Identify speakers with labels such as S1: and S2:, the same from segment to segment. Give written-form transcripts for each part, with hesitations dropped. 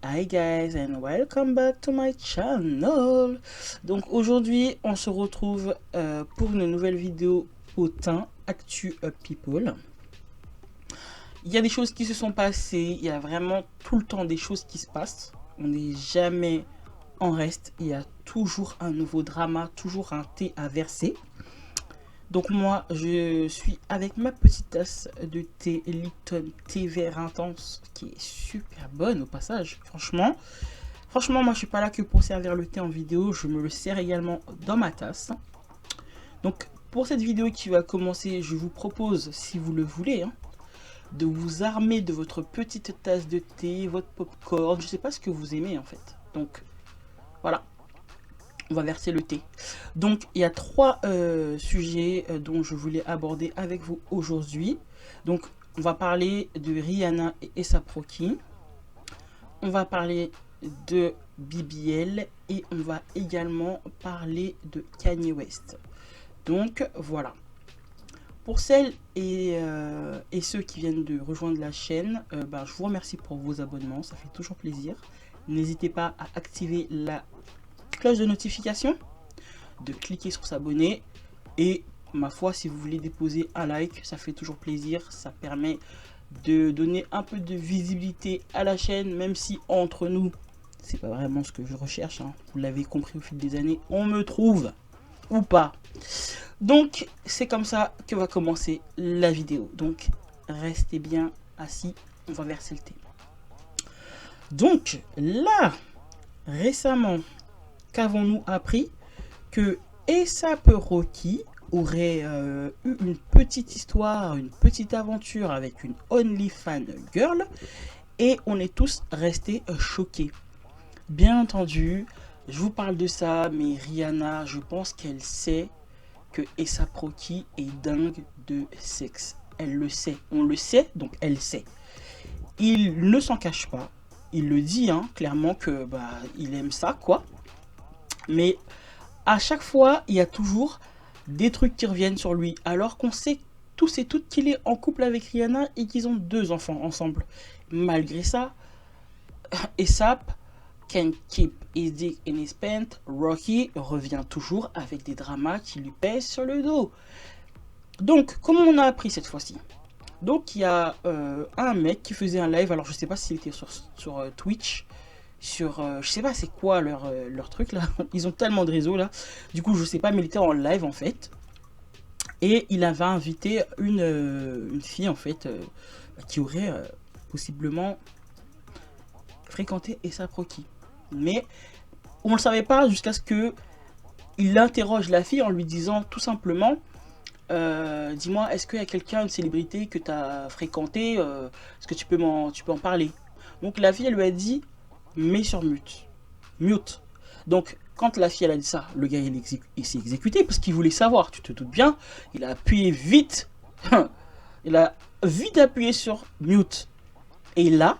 S1: Hi guys and welcome back to my channel. Donc aujourd'hui on se retrouve pour une nouvelle vidéo Potin Actu People. Il y a des choses qui se sont passées, il y a vraiment tout le temps des choses qui se passent. On n'est jamais en reste, il y a toujours un nouveau drama, toujours un thé à verser. Donc moi je suis avec ma petite tasse de thé Lipton thé vert intense qui est super bonne au passage. Franchement moi je suis pas là que pour servir le thé en vidéo, je me le sers également dans ma tasse. Donc pour cette vidéo qui va commencer, je vous propose, si vous le voulez, de vous armer de votre petite tasse de thé, votre popcorn, je sais pas ce que vous aimez en fait. Donc voilà. On va verser le thé. Donc, il y a trois sujets dont je voulais aborder avec vous aujourd'hui. Donc, on va parler de Rihanna et A$AP Rocky. On va parler de BBL et on va également parler de Kanye West. Donc, voilà. Pour celles et ceux qui viennent de rejoindre la chaîne, je vous remercie pour vos abonnements. Ça fait toujours plaisir. N'hésitez pas à activer la cloche de notification, de cliquer sur s'abonner et ma foi si vous voulez déposer un like, ça fait toujours plaisir, ça permet de donner un peu de visibilité à la chaîne, même si entre nous c'est pas vraiment ce que je recherche, vous l'avez compris au fil des années, on me trouve ou pas. Donc c'est comme ça que va commencer la vidéo, donc restez bien assis, on va verser le thé. Donc là récemment, qu'avons-nous appris? Que A$AP Rocky aurait eu une petite histoire, une petite aventure avec une OnlyFans girl et on est tous restés choqués. Bien entendu, je vous parle de ça, mais Rihanna, je pense qu'elle sait que A$AP Rocky est dingue de sexe. Elle le sait, on le sait, donc elle sait. Il ne s'en cache pas, il le dit clairement que il aime ça quoi. Mais à chaque fois, il y a toujours des trucs qui reviennent sur lui. Alors qu'on sait tous et toutes qu'il est en couple avec Rihanna et qu'ils ont 2 enfants ensemble. Malgré ça, A$AP can keep his dick in his pants. Rocky revient toujours avec des dramas qui lui pèsent sur le dos. Donc, comment on a appris cette fois-ci? Donc, il y a un mec qui faisait un live. Alors, je sais pas s'il était sur Twitch. Je sais pas c'est quoi leur truc là, ils ont tellement de réseaux là, du coup je sais pas, mais il était en live en fait, et il avait invité une fille en fait qui aurait possiblement fréquenté A$AP Rocky, mais on le savait pas jusqu'à ce que il interroge la fille en lui disant tout simplement dis-moi, est-ce qu'il y a quelqu'un, une célébrité que tu as fréquenté, est-ce que tu peux en parler? Donc la fille elle lui a dit mets sur mute. Donc quand la fille elle a dit ça, le gars il s'est exécuté parce qu'il voulait savoir, tu te doutes bien, il a appuyé vite, il a vite appuyé sur mute. Et là,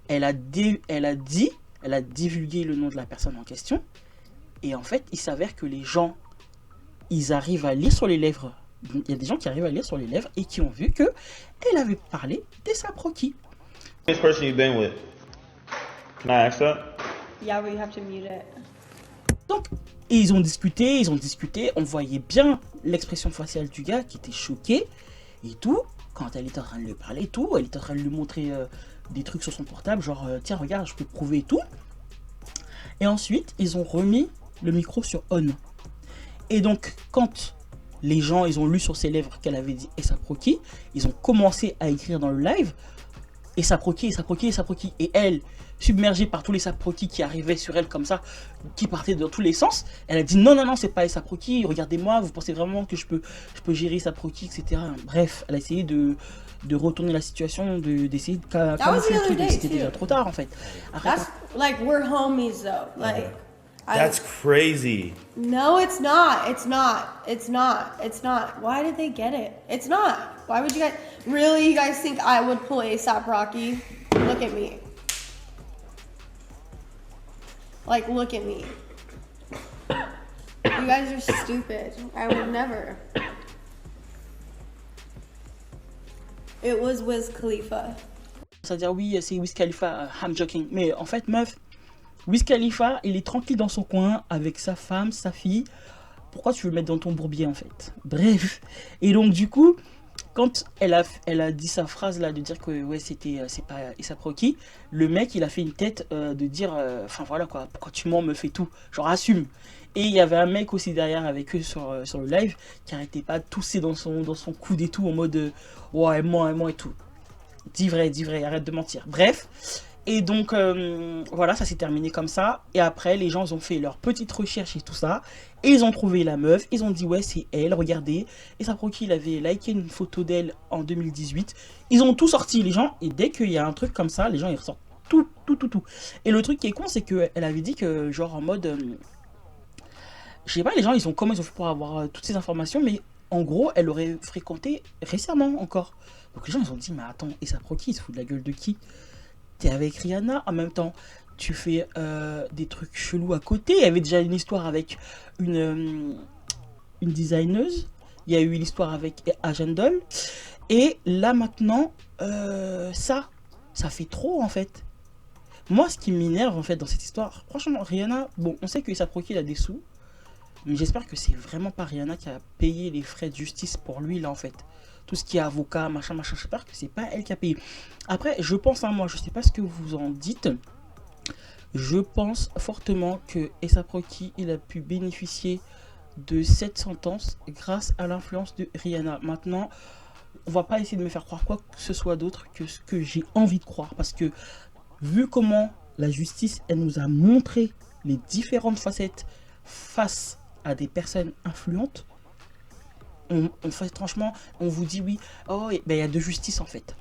S1: elle a divulgué le nom de la personne en question. Et en fait, il s'avère que les gens, ils arrivent à lire sur les lèvres. Il y a des gens qui arrivent à lire sur les lèvres et qui ont vu que elle avait parlé d'A$AP Rocky.
S2: This person you've been with. Can I ask that?
S3: Yeah, we have to mute it.
S1: Donc, et ils ont discuté, on voyait bien l'expression faciale du gars qui était choqué et tout, quand elle était en train de lui parler et tout, elle était en train de lui montrer des trucs sur son portable, genre tiens regarde, je peux te prouver et tout. Et ensuite, ils ont remis le micro sur on. Et donc, quand les gens, ils ont lu sur ses lèvres qu'elle avait dit A$AP Rocky, ils ont commencé à écrire dans le live A$AP Rocky, A$AP Rocky, A$AP Rocky. Et elle, submergée par tous les A$AP Rocky qui arrivaient sur elle comme ça, qui partaient dans tous les sens, elle a dit non, c'est pas A$AP Rocky, regardez-moi, vous pensez vraiment que je peux gérer A$AP Rocky, etc. Bref, elle a essayé de retourner la situation, d'essayer de camoufler le truc, c'était déjà trop tard en fait.
S3: That's like we're homies though. Like
S2: That's crazy.
S3: No, it's not. It's not. It's not. It's not. Why did they get it? It's not. Why would you guys really? You guys think I would pull A$AP Rocky? Look at me. Like, look at me. You guys are stupid. I would never. It was Wiz Khalifa.
S1: à dire oui, c'est Wiz Khalifa, I'm joking. Mais en fait, meuf, Wiz Khalifa, il est tranquille dans son coin avec sa femme, sa fille. Pourquoi tu veux le mettre dans ton bourbier en fait? Bref. Et donc du coup, quand elle a dit sa phrase là de dire que ouais c'est pas A$AP Rocky, le mec il a fait une tête de dire enfin voilà quoi, pourquoi tu mens, me fais tout, genre assume. Et il y avait un mec aussi derrière avec eux sur le live qui arrêtait pas de tousser dans son coude et tout en mode ouais elle ment et tout. Dis vrai, arrête de mentir. Bref. Et donc, voilà, ça s'est terminé comme ça. Et après, les gens ils ont fait leur petite recherche et tout ça. Et ils ont trouvé la meuf. Ils ont dit, ouais, c'est elle, regardez. Et A$AP Rocky, il avait liké une photo d'elle en 2018. Ils ont tout sorti, les gens. Et dès qu'il y a un truc comme ça, les gens, ils ressortent tout, tout, tout, tout. Et le truc qui est con, c'est qu'elle avait dit que, genre, en mode... je sais pas, les gens, comment ils ont fait pour avoir toutes ces informations. Mais en gros, elle aurait fréquenté récemment encore. Donc les gens, ils ont dit, mais attends, et A$AP Rocky, il se fout de la gueule de qui? T'es avec Rihanna, en même temps, tu fais des trucs chelous à côté. Il y avait déjà une histoire avec une designeuse. Il y a eu l'histoire avec Agendol. Et là, maintenant, ça fait trop, en fait. Moi, ce qui m'énerve, en fait, dans cette histoire, franchement, Rihanna, bon, on sait que A$AP Rocky, il a des sous. Mais j'espère que c'est vraiment pas Rihanna qui a payé les frais de justice pour lui, là, en fait. Tout ce qui est avocat, machin, machin, j'espère que c'est pas elle qui a payé. Après, je pense à moi, je sais pas ce que vous en dites. Je pense fortement que A$AP Rocky, il a pu bénéficier de cette sentence grâce à l'influence de Rihanna. Maintenant, on va pas essayer de me faire croire quoi que ce soit d'autre que ce que j'ai envie de croire. Parce que, vu comment la justice, elle nous a montré les différentes facettes face à des personnes influentes, on fait franchement, on vous dit oui, oh, ben il y a deux justices en fait.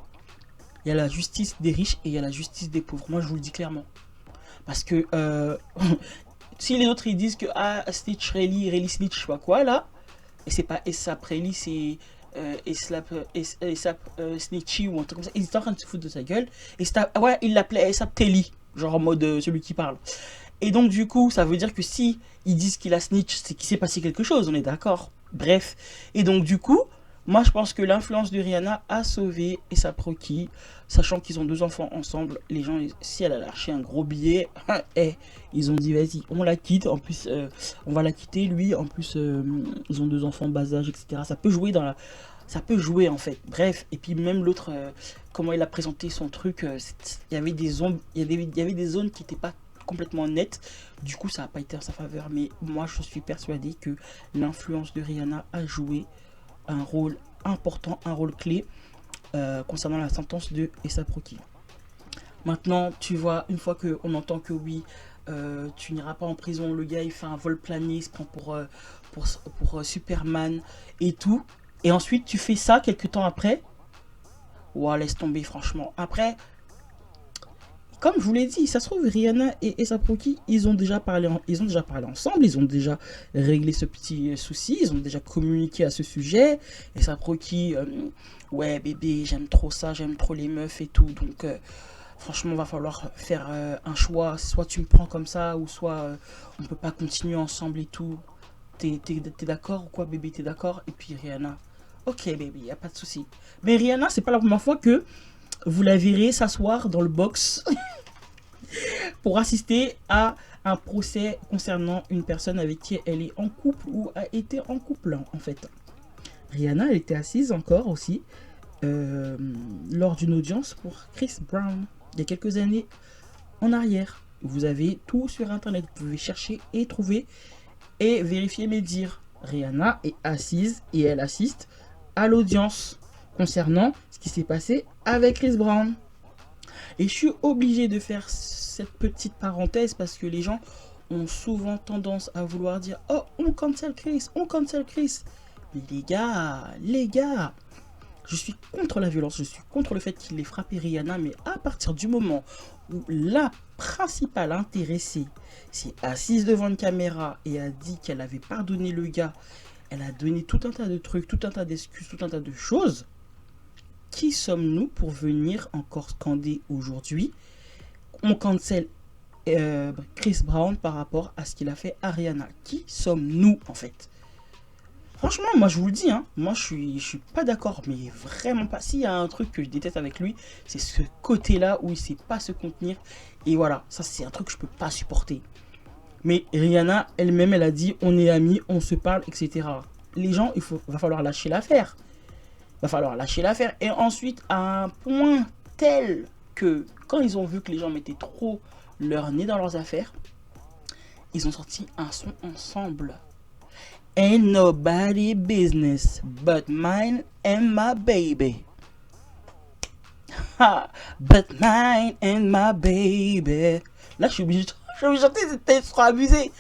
S1: Il y a la justice des riches et il y a la justice des pauvres. Moi je vous le dis clairement. Parce que si les autres ils disent que ah Snitch Rayleigh Snitch, je sais pas quoi là, et c'est pas A$AP Rayleigh, c'est A$AP Snitchy ou un truc comme ça, ils étaient en train de se foutre de sa gueule. Et ouais, il l'appelait A$AP Telly, genre en mode celui qui parle. Et donc du coup, ça veut dire que si ils disent qu'il a snitch, c'est qu'il s'est passé quelque chose, on est d'accord. Bref. Et donc du coup, moi je pense que l'influence de Rihanna a sauvé A$AP Rocky, sachant qu'ils ont deux enfants ensemble. Les gens, si elle a lâché un gros billet, ils ont dit vas-y, on la quitte. En plus, on va la quitter lui. En plus, ils ont deux enfants bas âge, etc. Ça peut jouer ça peut jouer en fait. Bref, et puis même l'autre, comment il a présenté son truc, il y avait des zones, il y avait des zones qui n'étaient pas complètement net, du coup ça n'a pas été en sa faveur, mais moi je suis persuadé que l'influence de Rihanna a joué un rôle important, un rôle clé concernant la sentence de A$AP Rocky. Maintenant tu vois, une fois qu'on entend que oui, tu n'iras pas en prison, le gars il fait un vol plané, il se prend pour Superman et tout, et ensuite tu fais ça quelques temps après, ouah, laisse tomber franchement. Après, comme je vous l'ai dit, ça se trouve Rihanna et A$AP Rocky, ils ont déjà parlé ensemble, ils ont déjà réglé ce petit souci, ils ont déjà communiqué à ce sujet. A$AP Rocky, ouais bébé, j'aime trop ça, j'aime trop les meufs et tout, donc franchement va falloir faire un choix, soit tu me prends comme ça, ou soit on peut pas continuer ensemble et tout. T'es d'accord ou quoi bébé, t'es d'accord? Et puis Rihanna, ok bébé, y a pas de souci. Mais Rihanna, c'est pas la première fois que vous la verrez s'asseoir dans le box pour assister à un procès concernant une personne avec qui elle est en couple ou a été en couple en fait. Rihanna, elle était assise encore aussi lors d'une audience pour Chris Brown il y a quelques années en arrière. Vous avez tout sur internet, vous pouvez chercher et trouver et vérifier mes dires. Rihanna est assise et elle assiste à l'audience concernant ce qui s'est passé avec Chris Brown. Et je suis obligé de faire cette petite parenthèse parce que les gens ont souvent tendance à vouloir dire oh on cancel Chris, on cancel Chris. Mais les gars, je suis contre la violence, je suis contre le fait qu'il ait frappé Rihanna, mais à partir du moment où la principale intéressée s'est assise devant une caméra et a dit qu'elle avait pardonné le gars, elle a donné tout un tas de trucs, tout un tas d'excuses, tout un tas de choses. Qui sommes-nous pour venir encore scander aujourd'hui on cancel Chris Brown par rapport à ce qu'il a fait à Rihanna? Qui sommes-nous en fait? Franchement, moi je vous le dis, hein, moi je suis pas d'accord, mais vraiment pas. S'il y a un truc que je déteste avec lui, c'est ce côté-là où il sait pas se contenir. Et voilà, ça c'est un truc que je peux pas supporter. Mais Rihanna elle-même, elle a dit on est amis, on se parle, etc. Les gens, va falloir lâcher l'affaire. Va falloir lâcher l'affaire. Et ensuite, à un point tel que quand ils ont vu que les gens mettaient trop leur nez dans leurs affaires, ils ont sorti un son ensemble. Ain't nobody business but mine and my baby. Ha, but mine and my baby. Là, je suis obligé de chanter, c'était trop abusé.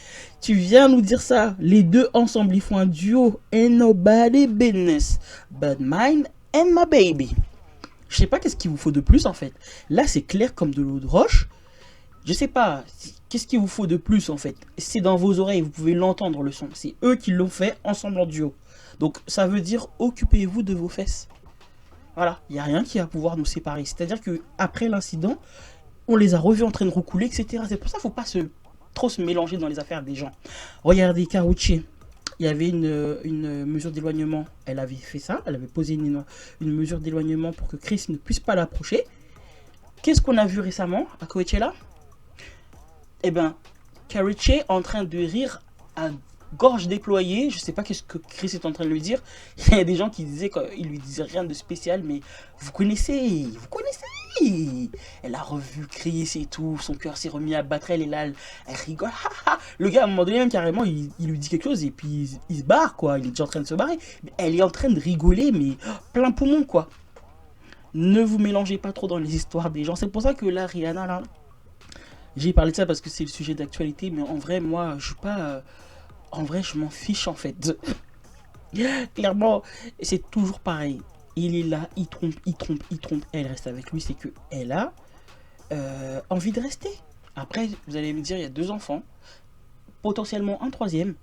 S1: Tu viens nous dire ça. Les deux ensemble, ils font un duo. Ain't nobody business but mine and my baby. Je sais pas qu'est-ce qu'il vous faut de plus en fait. Là, c'est clair comme de l'eau de roche. Je sais pas, qu'est-ce qu'il vous faut de plus en fait. C'est dans vos oreilles, vous pouvez l'entendre le son. C'est eux qui l'ont fait ensemble en duo. Donc ça veut dire occupez-vous de vos fesses. Voilà, il n'y a rien qui va pouvoir nous séparer. C'est-à-dire que après l'incident, on les a revus en train de recouler, etc. C'est pour ça qu'il ne faut pas trop se mélanger dans les affaires des gens. Regardez Karrueche, il y avait une mesure d'éloignement. Elle avait fait ça, elle avait posé une mesure d'éloignement pour que Chris ne puisse pas l'approcher. Qu'est-ce qu'on a vu récemment à Coachella? Eh ben, Karrueche en train de rire à gorge déployée. Je sais pas qu'est-ce que Chris est en train de lui dire. Il y a des gens qui disaient qu'il lui disait rien de spécial, mais vous connaissez. Elle a revu Chris et tout, son cœur s'est remis à battre, elle est là, elle rigole. Le gars, à un moment donné, même carrément, il lui dit quelque chose et puis il se barre, quoi. Il est déjà en train de se barrer. Mais elle est en train de rigoler, mais plein poumon, quoi. Ne vous mélangez pas trop dans les histoires des gens. C'est pour ça que là, Rihanna, là, j'ai parlé de ça parce que c'est le sujet d'actualité, mais en vrai, moi, je suis pas. En vrai, je m'en fiche en fait. Clairement, c'est toujours pareil. Il est là, il trompe. Elle reste avec lui, c'est que elle a envie de rester. Après, vous allez me dire, il y a 2 enfants, potentiellement un troisième.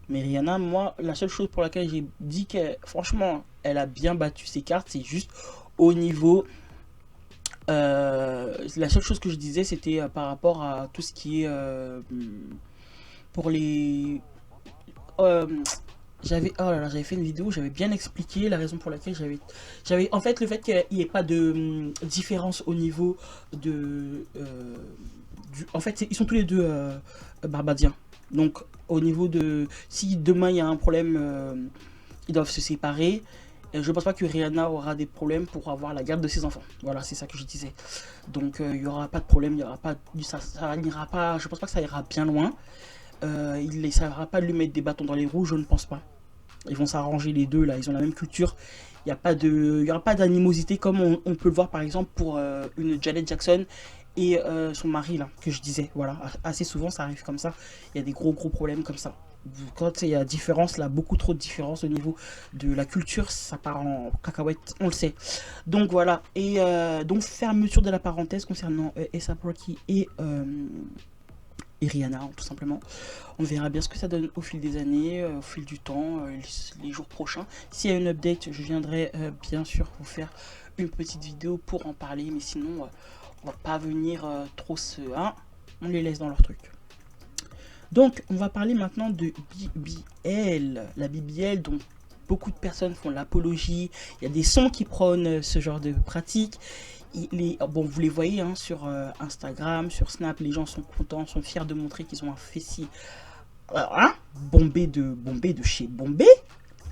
S1: Mais Rihanna, moi, la seule chose pour laquelle j'ai dit que, franchement, elle a bien battu ses cartes, c'est juste au niveau. La seule chose que je disais, c'était par rapport à tout ce qui est pour les. euh, j'avais fait une vidéo, j'avais bien expliqué la raison pour laquelle j'avais en fait le fait qu'il n'y ait pas de différence au niveau de en fait ils sont tous les deux barbadiens. Donc au niveau de si demain il y a un problème, ils doivent se séparer. Je pense pas que Rihanna aura des problèmes pour avoir la garde de ses enfants. Voilà, c'est ça que je disais. Donc il y aura pas de problème, il y aura pas ça n'ira pas. Je pense pas que ça ira bien loin. Il ne essaiera pas de lui mettre des bâtons dans les roues, je ne pense pas. Ils vont s'arranger les deux là, ils ont la même culture. Il n'y aura pas d'animosité comme on peut le voir par exemple pour une Janet Jackson et son mari là, que je disais. Voilà, assez souvent ça arrive comme ça. Il y a des gros problèmes comme ça. Quand il y a différence là, beaucoup trop de différence au niveau de la culture, ça part en cacahuète, on le sait. Donc voilà, et donc fermeture de la parenthèse concernant A$AP Rocky et Rihanna, tout simplement. On verra bien ce que ça donne au fil des années, au fil du temps, les jours prochains. S'il y a une update, je viendrai bien sûr vous faire une petite vidéo pour en parler, mais sinon, on va pas venir trop hein, on les laisse dans leur truc. Donc, on va parler maintenant de BBL. La BBL, dont beaucoup de personnes font l'apologie. Il y a des sons qui prônent ce genre de pratique. Bon, vous les voyez hein, sur Instagram, sur Snap, les gens sont contents, sont fiers de montrer qu'ils ont un fessier hein, bombé de chez Bombay.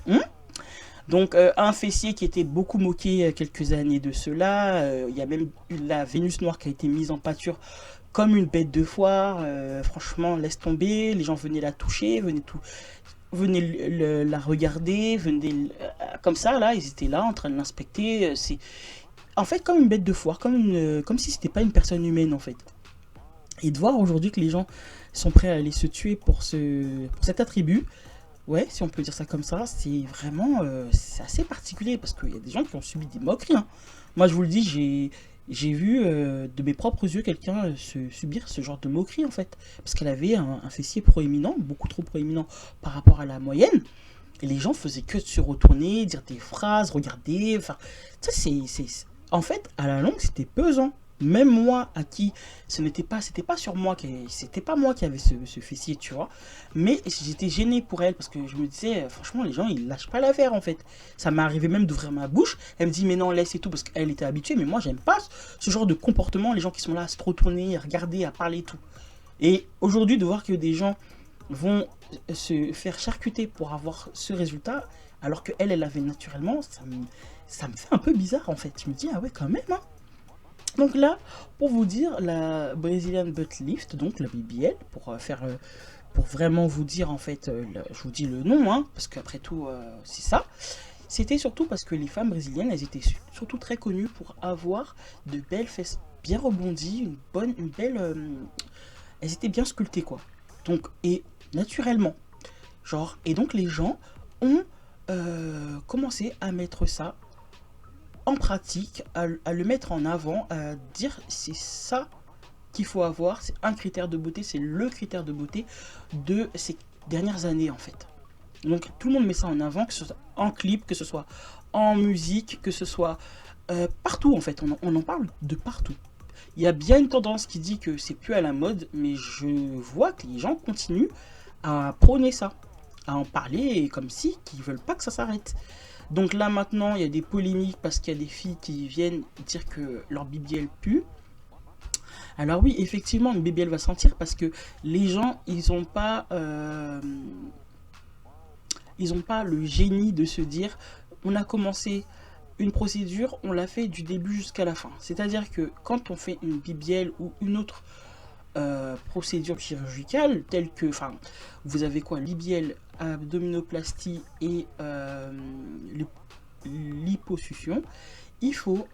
S1: Hein. Donc un fessier qui était beaucoup moqué quelques années de cela. Il y a même eu la Vénus noire qui a été mise en pâture comme une bête de foire. Franchement, laisse tomber. Les gens venaient la toucher, venaient la regarder, comme ça là, ils étaient là en train de l'inspecter. C'est en fait comme une bête de foire, comme si c'était pas une personne humaine en fait. Et de voir aujourd'hui que les gens sont prêts à aller se tuer pour cet attribut, ouais, si on peut dire ça comme ça, c'est vraiment c'est assez particulier parce qu'il y a des gens qui ont subi des moqueries. Hein. Moi je vous le dis, j'ai vu de mes propres yeux quelqu'un subir ce genre de moquerie en fait, parce qu'elle avait un fessier proéminent, beaucoup trop proéminent par rapport à la moyenne. Et les gens faisaient que se retourner, dire des phrases, regarder, enfin, ça c'est en fait, à la longue, c'était pesant. Même moi, à qui c'était pas sur moi, c'était pas moi qui avait ce fessier, tu vois. Mais j'étais gêné pour elle parce que je me disais, franchement, les gens, ils lâchent pas l'affaire en fait. Ça m'est arrivé même d'ouvrir ma bouche. Elle me dit, mais non, laisse et tout, parce qu'elle était habituée. Mais moi, j'aime pas ce genre de comportement, les gens qui sont là à se retourner, à regarder, à parler et tout. Et aujourd'hui, de voir que des gens vont se faire charcuter pour avoir ce résultat, alors que elle l'avait naturellement, ça me fait un peu bizarre en fait. Je me dis, ah ouais, quand même, hein. Donc là, pour vous dire, la Brazilian Butt Lift, donc la BBL, pour vraiment vous dire en fait, je vous dis le nom, hein, parce qu'après tout, c'est ça. C'était surtout parce que les femmes brésiliennes, elles étaient surtout très connues pour avoir de belles fesses bien rebondies, une belle, elles étaient bien sculptées quoi. Donc et naturellement, genre et donc les gens ont commencé à mettre ça en pratique, à le mettre en avant, à dire c'est ça qu'il faut avoir, c'est un critère de beauté, c'est le critère de beauté de ces dernières années en fait. Donc tout le monde met ça en avant, que ce soit en clip, que ce soit en musique, que ce soit partout en fait, on en parle de partout. Il y a bien une tendance qui dit que c'est plus à la mode, mais je vois que les gens continuent à prôner ça, à en parler comme si qu'ils veulent pas que ça s'arrête. Donc là maintenant, il y a des polémiques parce qu'il y a des filles qui viennent dire que leur BBL pue. Alors oui, effectivement, une BBL va sentir parce que les gens, ils ont pas le génie de se dire, on a commencé une procédure, on l'a fait du début jusqu'à la fin. C'est-à-dire que quand on fait une BBL ou une autre procédure chirurgicale, telle que, enfin, vous avez quoi, l'IBL, abdominoplastie et liposuction, il faut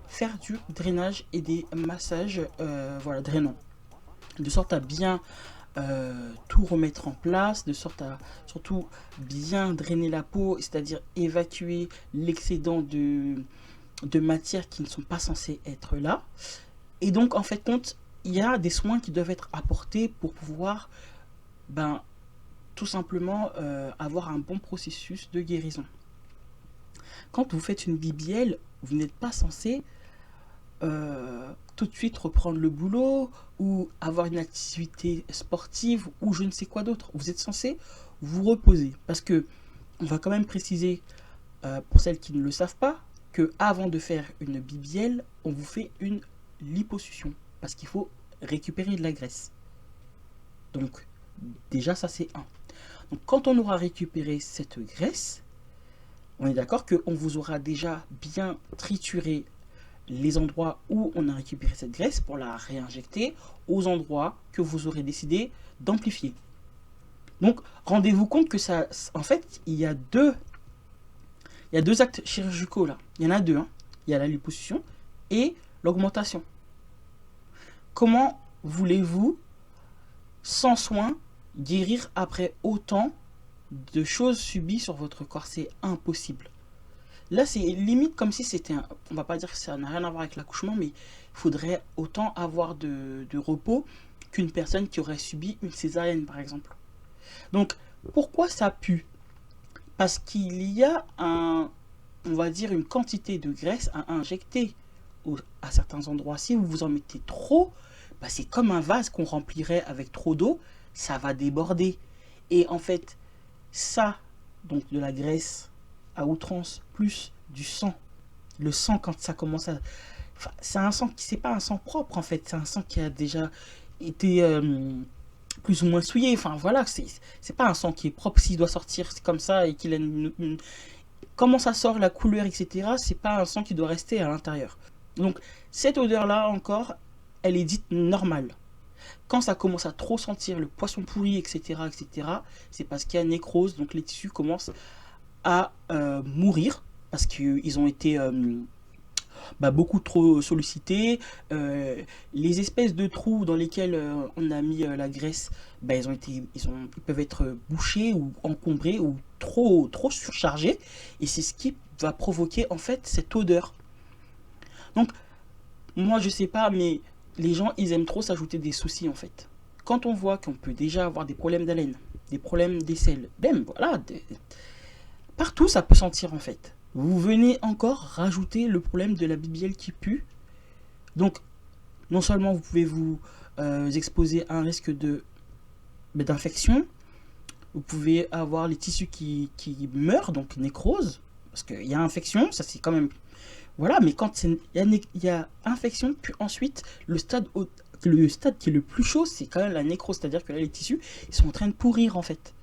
S1: faire du drainage et des massages voilà, drainants, de sorte à bien tout remettre en place, de sorte à surtout bien drainer la peau, c'est-à-dire évacuer l'excédent de matières qui ne sont pas censées être là. Et donc, en fait, compte, il y a des soins qui doivent être apportés pour pouvoir, ben, tout simplement avoir un bon processus de guérison. Quand vous faites une BBL, vous n'êtes pas censé tout de suite reprendre le boulot ou avoir une activité sportive ou je ne sais quoi d'autre. Vous êtes censé vous reposer parce que on va quand même préciser pour celles qui ne le savent pas que avant de faire une BBL, on vous fait une liposuction parce qu'il faut récupérer de la graisse. Donc déjà ça c'est un. Donc quand on aura récupéré cette graisse, on est d'accord qu'on vous aura déjà bien trituré les endroits où on a récupéré cette graisse pour la réinjecter aux endroits que vous aurez décidé d'amplifier. Donc rendez-vous compte que ça, en fait, il y a deux actes chirurgicaux là. Il y en a deux. Hein. Il y a la liposuction et l'augmentation. Comment voulez-vous, sans soin, guérir après autant de choses subies sur votre corps? C'est impossible. Là, c'est limite comme si c'était un... On va pas dire que ça n'a rien à voir avec l'accouchement, mais il faudrait autant avoir de repos qu'une personne qui aurait subi une césarienne, par exemple. Donc, pourquoi ça pue? Parce qu'il y a on va dire, une quantité de graisse à injecter à certains endroits. Si vous vous en mettez trop, bah, c'est comme un vase qu'on remplirait avec trop d'eau, ça va déborder. Et en fait, ça, donc de la graisse à outrance, plus du sang. Le sang, quand ça commence à... Enfin, c'est un sang qui, c'est pas un sang propre, en fait. C'est un sang qui a déjà été plus ou moins souillé. Enfin, voilà, c'est pas un sang qui est propre. S'il doit sortir comme ça et qu'il a comment ça sort, la couleur, etc., c'est pas un sang qui doit rester à l'intérieur. Donc, cette odeur-là, encore, elle est dite normale. Quand ça commence à trop sentir le poisson pourri, etc., c'est parce qu'il y a nécrose, donc les tissus commencent à mourir, parce qu'ils ont été beaucoup trop sollicités. Les espèces de trous dans lesquels on a mis la graisse, ils peuvent être bouchés ou encombrés ou trop surchargés, et c'est ce qui va provoquer en fait cette odeur. Donc, moi je sais pas, mais les gens ils aiment trop s'ajouter des soucis en fait. Quand on voit qu'on peut déjà avoir des problèmes d'haleine, des problèmes d'aisselle, même voilà, partout ça peut sentir en fait. Vous venez encore rajouter le problème de la BBL qui pue. Donc non seulement vous pouvez vous exposer à un risque d'infection, vous pouvez avoir les tissus qui meurent, donc nécrose, parce qu'il y a infection, ça c'est quand même... Voilà, mais quand il y a infection, puis ensuite, le stade qui est le plus chaud, c'est quand même la nécrose, c'est-à-dire que là, les tissus, ils sont en train de pourrir, en fait.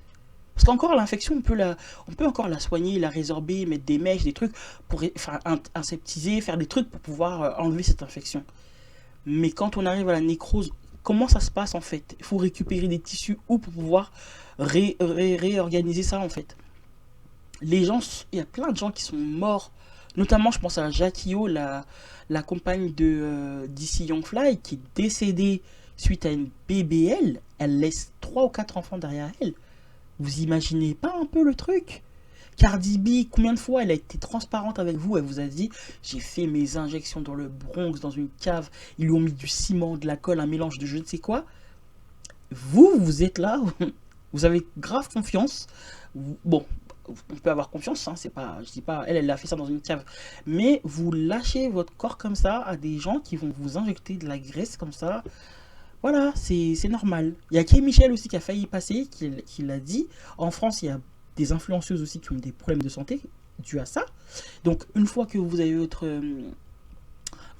S1: Parce qu'encore, l'infection, on peut encore la soigner, la résorber, mettre des mèches, des trucs, pour aseptiser, faire des trucs pour pouvoir enlever cette infection. Mais quand on arrive à la nécrose, comment ça se passe, en fait? Il faut récupérer des tissus ou pour pouvoir réorganiser ça, en fait. Il y a plein de gens qui sont morts. Notamment, je pense à Jackie O, la compagne de DC Young Fly, qui est décédée suite à une BBL. Elle laisse 3 ou 4 enfants derrière elle. Vous imaginez pas un peu le truc? Cardi B, combien de fois elle a été transparente avec vous? Elle vous a dit, j'ai fait mes injections dans le Bronx, dans une cave. Ils lui ont mis du ciment, de la colle, un mélange de je ne sais quoi. Vous êtes là, vous avez grave confiance. Bon, on peut avoir confiance, hein, c'est pas, je dis pas, elle a fait ça dans une cave, mais vous lâchez votre corps comme ça à des gens qui vont vous injecter de la graisse comme ça, voilà, c'est normal. Il y a Kay Michel aussi qui a failli passer, qui l'a dit. En France, il y a des influenceuses aussi qui ont des problèmes de santé dus à ça. Donc, une fois que vous avez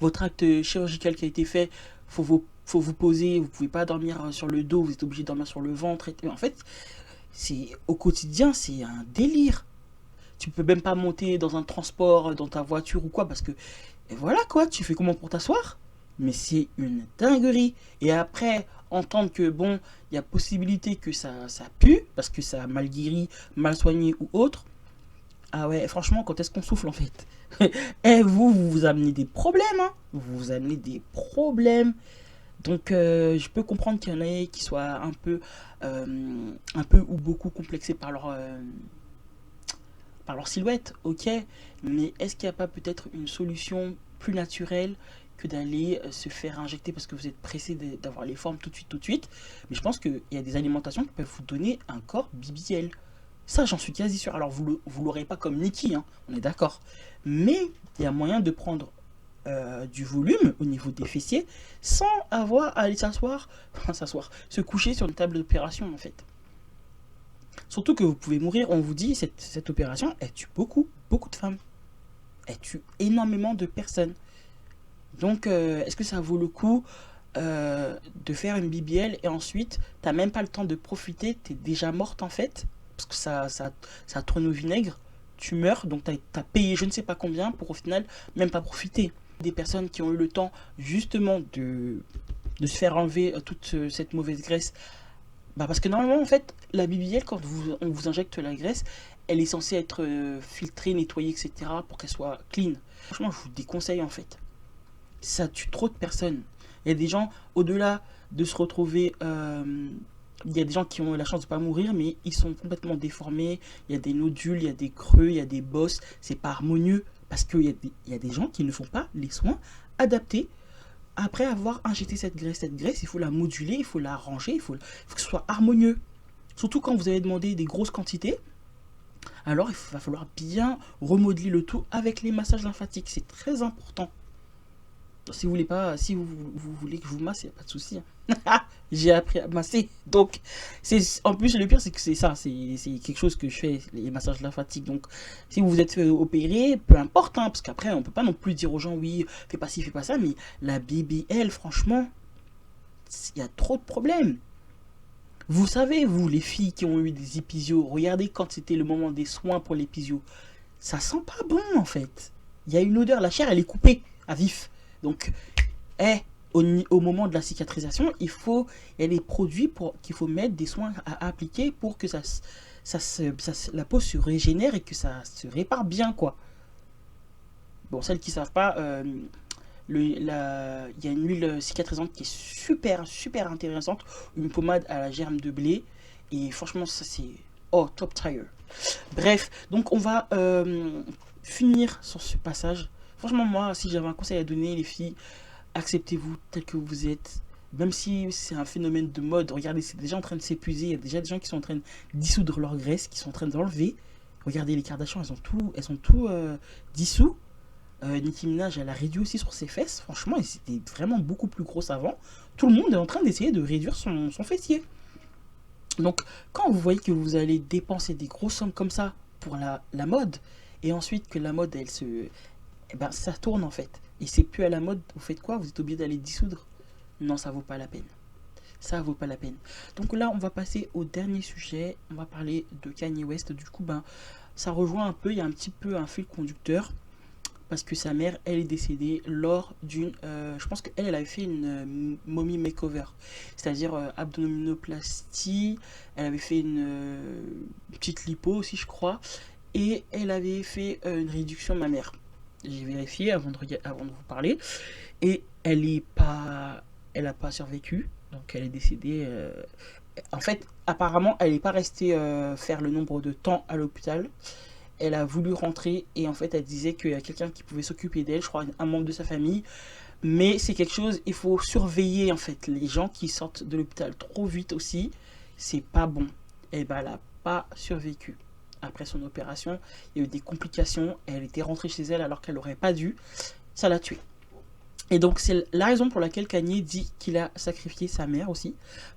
S1: votre acte chirurgical qui a été fait, faut vous poser, vous pouvez pas dormir sur le dos, vous êtes obligé de dormir sur le ventre. En fait, au quotidien, c'est un délire. Tu peux même pas monter dans un transport, dans ta voiture ou quoi, parce que, et voilà quoi, tu fais comment pour t'asseoir? Mais c'est une dinguerie. Et après, entendre que, bon, il y a possibilité que ça pue, parce que ça a mal guéri, mal soigné ou autre. Ah ouais, franchement, quand est-ce qu'on souffle en fait? Et vous amenez des problèmes, hein. Vous vous amenez des problèmes. Donc, je peux comprendre qu'il y en ait qui soient un peu ou beaucoup complexés par leur silhouette, ok. Mais est-ce qu'il n'y a pas peut-être une solution plus naturelle que d'aller se faire injecter parce que vous êtes pressé d'avoir les formes tout de suite? Mais je pense qu'il y a des alimentations qui peuvent vous donner un corps BBL. Ça, j'en suis quasi sûr. Alors, vous l'aurez pas comme Nikki, hein, on est d'accord. Mais il y a moyen de prendre du volume au niveau des fessiers sans avoir à aller se coucher sur une table d'opération en fait. Surtout que vous pouvez mourir, on vous dit, cette opération, elle tue beaucoup de femmes. Elle tue énormément de personnes. Donc, est-ce que ça vaut le coup de faire une BBL et ensuite, t'as même pas le temps de profiter, t'es déjà morte en fait, parce que ça tourne au vinaigre, tu meurs, donc t'as payé je ne sais pas combien pour au final même pas profiter. Des personnes qui ont eu le temps justement de se faire enlever toute cette mauvaise graisse. Parce que normalement en fait la BBL quand on vous injecte la graisse, elle est censée être filtrée, nettoyée, etc. pour qu'elle soit clean. Franchement je vous déconseille en fait. Ça tue trop de personnes. Il y a des gens au-delà de se retrouver... il y a des gens qui ont la chance de ne pas mourir, mais ils sont complètement déformés. Il y a des nodules, il y a des creux, il y a des bosses. C'est pas harmonieux. Parce qu'il y a des gens qui ne font pas les soins adaptés. Après avoir injecté cette graisse, il faut la moduler, il faut la ranger, il faut que ce soit harmonieux. Surtout quand vous avez demandé des grosses quantités. Alors il va falloir bien remodeler le tout avec les massages lymphatiques. C'est très important. Si vous voulez que je vous masse, il n'y a pas de souci. J'ai appris à masser. Donc, en plus, le pire, c'est que c'est ça. C'est quelque chose que je fais, les massages lymphatiques. Donc, si vous vous êtes fait opérer, peu importe. Hein, parce qu'après, on peut pas non plus dire aux gens, oui, fais pas ci, fais pas ça. Mais la BBL, franchement, il y a trop de problèmes. Vous savez, vous, les filles qui ont eu des épisios, regardez quand c'était le moment des soins pour l'épisio. Ça sent pas bon, en fait. Il y a une odeur. La chair, elle est coupée à vif. Donc, au moment de la cicatrisation, il y a des produits qu'il faut mettre, des soins à appliquer pour que la peau se régénère et que ça se répare bien, quoi. Bon, celles qui ne savent pas, il y a une huile cicatrisante qui est super, super intéressante, une pommade à la germe de blé, et franchement, ça c'est... Oh, top tier. Bref, donc on va finir sur ce passage. Franchement, moi, si j'avais un conseil à donner, les filles, acceptez-vous tel que vous êtes. Même si c'est un phénomène de mode, regardez, c'est déjà en train de s'épuiser. Il y a déjà des gens qui sont en train de dissoudre leur graisse, qui sont en train d'enlever. Regardez les Kardashians, elles ont tout dissous. Nicki Minaj, elle a réduit aussi sur ses fesses. Franchement, et c'était vraiment beaucoup plus grosse avant. Tout le monde est en train d'essayer de réduire son fessier. Donc, quand vous voyez que vous allez dépenser des grosses sommes comme ça pour la mode, et ensuite que la mode, elle se... Eh ben, ça tourne en fait. Et c'est plus à la mode, vous faites quoi? Vous êtes obligé d'aller dissoudre? Non, ça vaut pas la peine. Ça vaut pas la peine. Donc là, on va passer au dernier sujet. On va parler de Kanye West. Du coup, ben, ça rejoint un peu, il y a un petit peu un fil conducteur. Parce que sa mère, elle est décédée lors d'une... je pense qu'elle, elle avait fait une mommy makeover. C'est-à-dire abdominoplastie. Elle avait fait petite lipo aussi, je crois. Et elle avait fait une réduction mammaire. J'ai vérifié avant de vous parler. Et elle n'a pas survécu. Donc elle est décédée. En fait, apparemment, elle n'est pas restée faire le nombre de temps à l'hôpital. Elle a voulu rentrer et en fait, elle disait qu'il y a quelqu'un qui pouvait s'occuper d'elle, je crois un membre de sa famille. Mais c'est quelque chose, il faut surveiller en fait les gens qui sortent de l'hôpital trop vite aussi. C'est pas bon. Et ben, elle n'a pas survécu. Après son opération, il y a eu des complications. Elle était rentrée chez elle alors qu'elle n'aurait pas dû. Ça l'a tuée. Et donc c'est la raison pour laquelle Kanye dit qu'il a sacrifié sa mère aussi,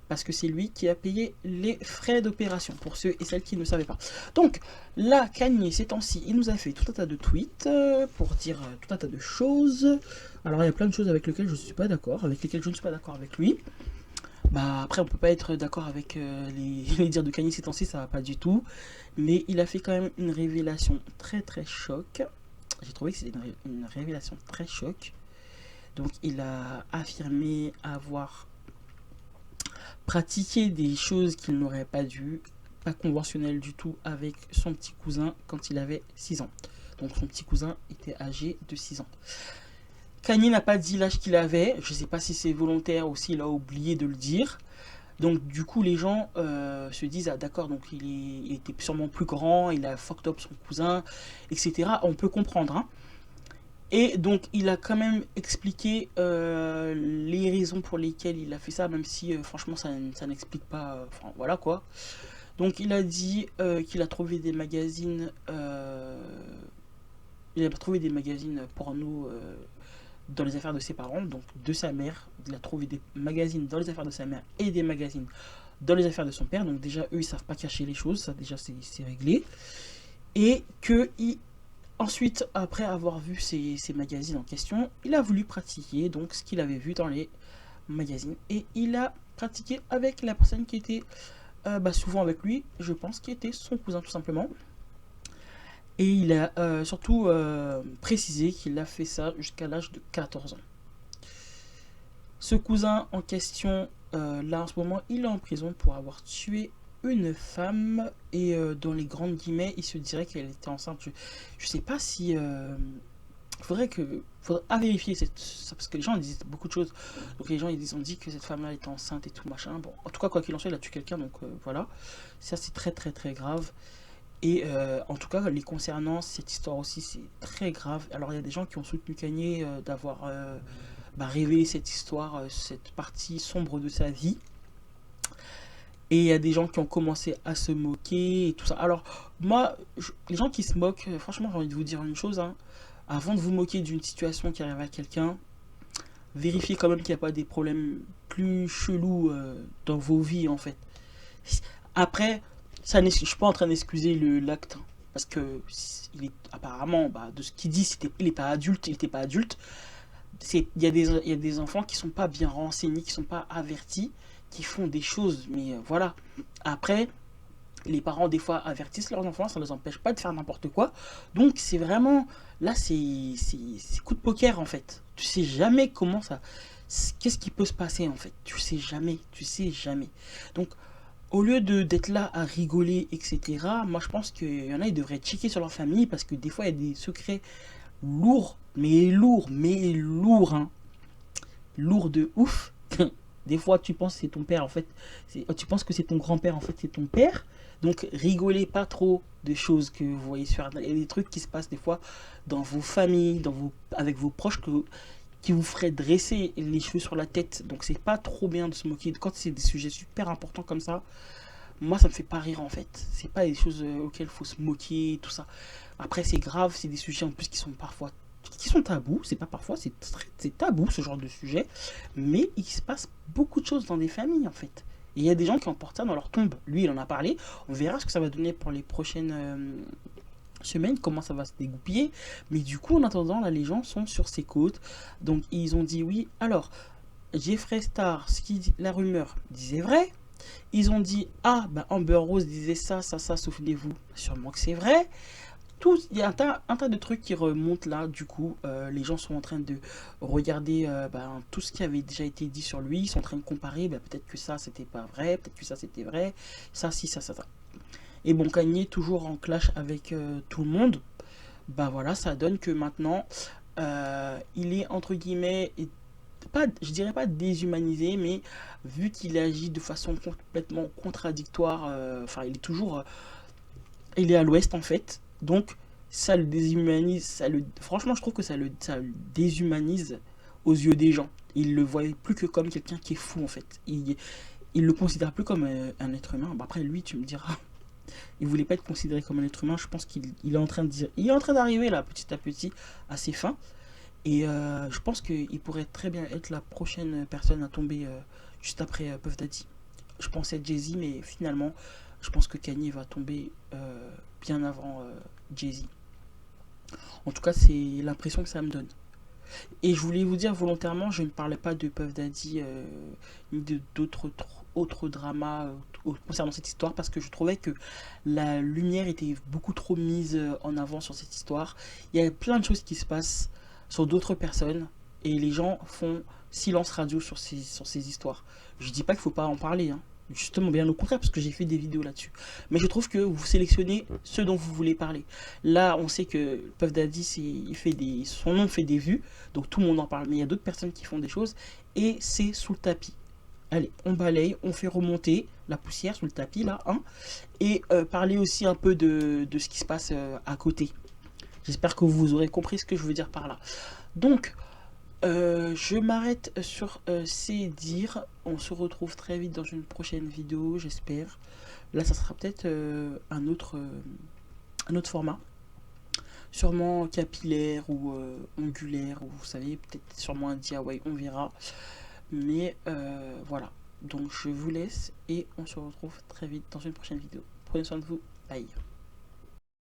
S1: parce que c'est lui qui a payé les frais d'opération, pour ceux et celles qui ne savaient pas. Donc là, Kanye, ces temps-ci, il nous a fait tout un tas de tweets pour dire tout un tas de choses. Alors il y a plein de choses avec lesquelles je ne suis pas d'accord, avec lesquelles je ne suis pas d'accord avec lui. Bah après on peut pas être d'accord avec les dires de Kanye ces temps-ci, ça va pas du tout. Mais il a fait quand même une révélation très très choc. J'ai trouvé que c'était une révélation très choc. Donc il a affirmé avoir pratiqué des choses qu'il n'aurait pas dû, pas conventionnelles du tout, avec son petit cousin quand il avait 6 ans. Donc son petit cousin était âgé de 6 ans. Kanye n'a pas dit l'âge qu'il avait, je ne sais pas si c'est volontaire ou s'il a oublié de le dire. Donc du coup les gens se disent ah d'accord, donc il était sûrement plus grand, il a fucked up son cousin, etc. On peut comprendre, hein. Et donc, il a quand même expliqué les raisons pour lesquelles il a fait ça, même si franchement, ça n'explique pas. Enfin, voilà quoi. Donc, il a dit qu'il a trouvé des magazines. Il a trouvé des magazines porno dans les affaires de ses parents, donc de sa mère. Il a trouvé des magazines dans les affaires de sa mère et des magazines dans les affaires de son père. Donc, déjà, eux, ils savent pas cacher les choses. Ça, déjà, c'est réglé. Et que ensuite, après avoir vu ces magazines en question, il a voulu pratiquer donc ce qu'il avait vu dans les magazines. Et il a pratiqué avec la personne qui était souvent avec lui, je pense, qui était son cousin tout simplement. Et il a surtout précisé qu'il a fait ça jusqu'à l'âge de 14 ans. Ce cousin en question, là en ce moment, il est en prison pour avoir tué une femme et dans les grandes guillemets il se dirait qu'elle était enceinte. Je sais pas si faudrait à vérifier ça, parce que les gens disent beaucoup de choses. Donc les gens ils ont dit que cette femme là était enceinte et tout machin. Bon, en tout cas quoi qu'il en soit il a tué quelqu'un, donc voilà, ça c'est très très très grave. Et en tout cas les concernant, cette histoire aussi c'est très grave. Alors il y a des gens qui ont soutenu Kanye d'avoir révélé cette histoire, cette partie sombre de sa vie. Et il y a des gens qui ont commencé à se moquer et tout ça. Alors, moi, les gens qui se moquent, franchement, j'ai envie de vous dire une chose, hein. Avant de vous moquer d'une situation qui arrive à quelqu'un, vérifiez quand même qu'il n'y a pas des problèmes plus chelous dans vos vies, en fait. Après, je ne suis pas en train d'excuser l'acte. Parce que, apparemment, de ce qu'il dit, il n'était pas adulte. Il y a des enfants qui ne sont pas bien renseignés, qui ne sont pas avertis, qui font des choses, mais voilà. Après, les parents des fois avertissent leurs enfants, ça ne les empêche pas de faire n'importe quoi. Donc c'est vraiment, là c'est coup de poker en fait. Tu sais jamais comment ça, qu'est-ce qui peut se passer en fait. Tu sais jamais. Donc au lieu d'être là à rigoler, etc., moi je pense qu'il y en a, ils devraient checker sur leur famille, parce que des fois il y a des secrets lourds, hein. Lourds de ouf. Des fois, tu penses que c'est ton père, en fait. Tu penses que c'est ton grand-père, en fait, c'est ton père. Donc, rigolez pas trop de choses que vous voyez sur Internet. Il y a des trucs qui se passent des fois dans vos familles, avec vos proches, qui vous feraient dresser les cheveux sur la tête. Donc, c'est pas trop bien de se moquer. Quand c'est des sujets super importants comme ça, moi, ça me fait pas rire, en fait. C'est pas des choses auxquelles il faut se moquer, tout ça. Après, c'est grave, c'est des sujets en plus qui sont parfois qui sont tabous. C'est pas parfois, c'est tabou ce genre de sujet, mais il se passe beaucoup de choses dans des familles en fait. Et il y a des gens qui emportent ça dans leur tombe. Lui, il en a parlé. On verra ce que ça va donner pour les prochaines semaines, comment ça va se dégoupiller. Mais du coup, en attendant, là, les gens sont sur ses côtes. Donc, ils ont dit oui. Alors, Jeffree Star, la rumeur disait vrai. Ils ont dit ah, bah Amber Rose disait ça, souvenez-vous. Sûrement que c'est vrai. Il y a un tas de trucs qui remontent là, du coup, les gens sont en train de regarder tout ce qui avait déjà été dit sur lui, ils sont en train de comparer, peut-être que ça c'était pas vrai, peut-être que ça c'était vrai, ça, si, ça. Et bon, Kanye toujours en clash avec tout le monde, voilà, ça donne que maintenant, il est entre guillemets, pas, je dirais pas déshumanisé, mais vu qu'il agit de façon complètement contradictoire, il est à l'ouest en fait, donc ça le déshumanise, franchement je trouve que ça le déshumanise aux yeux des gens. Il le voit plus que comme quelqu'un qui est fou en fait. Il le considère plus comme un être humain. Après lui tu me diras, il voulait pas être considéré comme un être humain. Je pense qu'il est en train de dire, il est en train d'arriver là petit à petit à ses fins. Et je pense qu'il pourrait très bien être la prochaine personne à tomber juste après Puff Daddy. Je pensais Jay-Z, mais finalement, je pense que Kanye va tomber bien avant Jay-Z. En tout cas, c'est l'impression que ça me donne. Et je voulais vous dire volontairement, je ne parlais pas de Puff Daddy ni d'autres autres dramas concernant cette histoire, parce que je trouvais que la lumière était beaucoup trop mise en avant sur cette histoire. Il y a plein de choses qui se passent sur d'autres personnes et les gens font silence radio sur ces histoires. Je dis pas qu'il faut pas en parler, hein. Justement, bien au contraire, parce que j'ai fait des vidéos là-dessus. Mais je trouve que vous sélectionnez ce dont vous voulez parler. Là, on sait que Puff Daddy, son nom fait des vues, donc tout le monde en parle. Mais il y a d'autres personnes qui font des choses et c'est sous le tapis. Allez, on balaye, on fait remonter la poussière sous le tapis, là, hein, et parler aussi un peu de ce qui se passe à côté. J'espère que vous aurez compris ce que je veux dire par là. Donc, je m'arrête sur ces dires. On se retrouve très vite dans une prochaine vidéo, j'espère. Là, ça sera peut-être un autre format. Sûrement capillaire ou ongulaire, ou vous savez, peut-être sûrement un DIY, on verra. Mais voilà. Donc, je vous laisse et on se retrouve très vite dans une prochaine vidéo. Prenez soin de vous. Bye.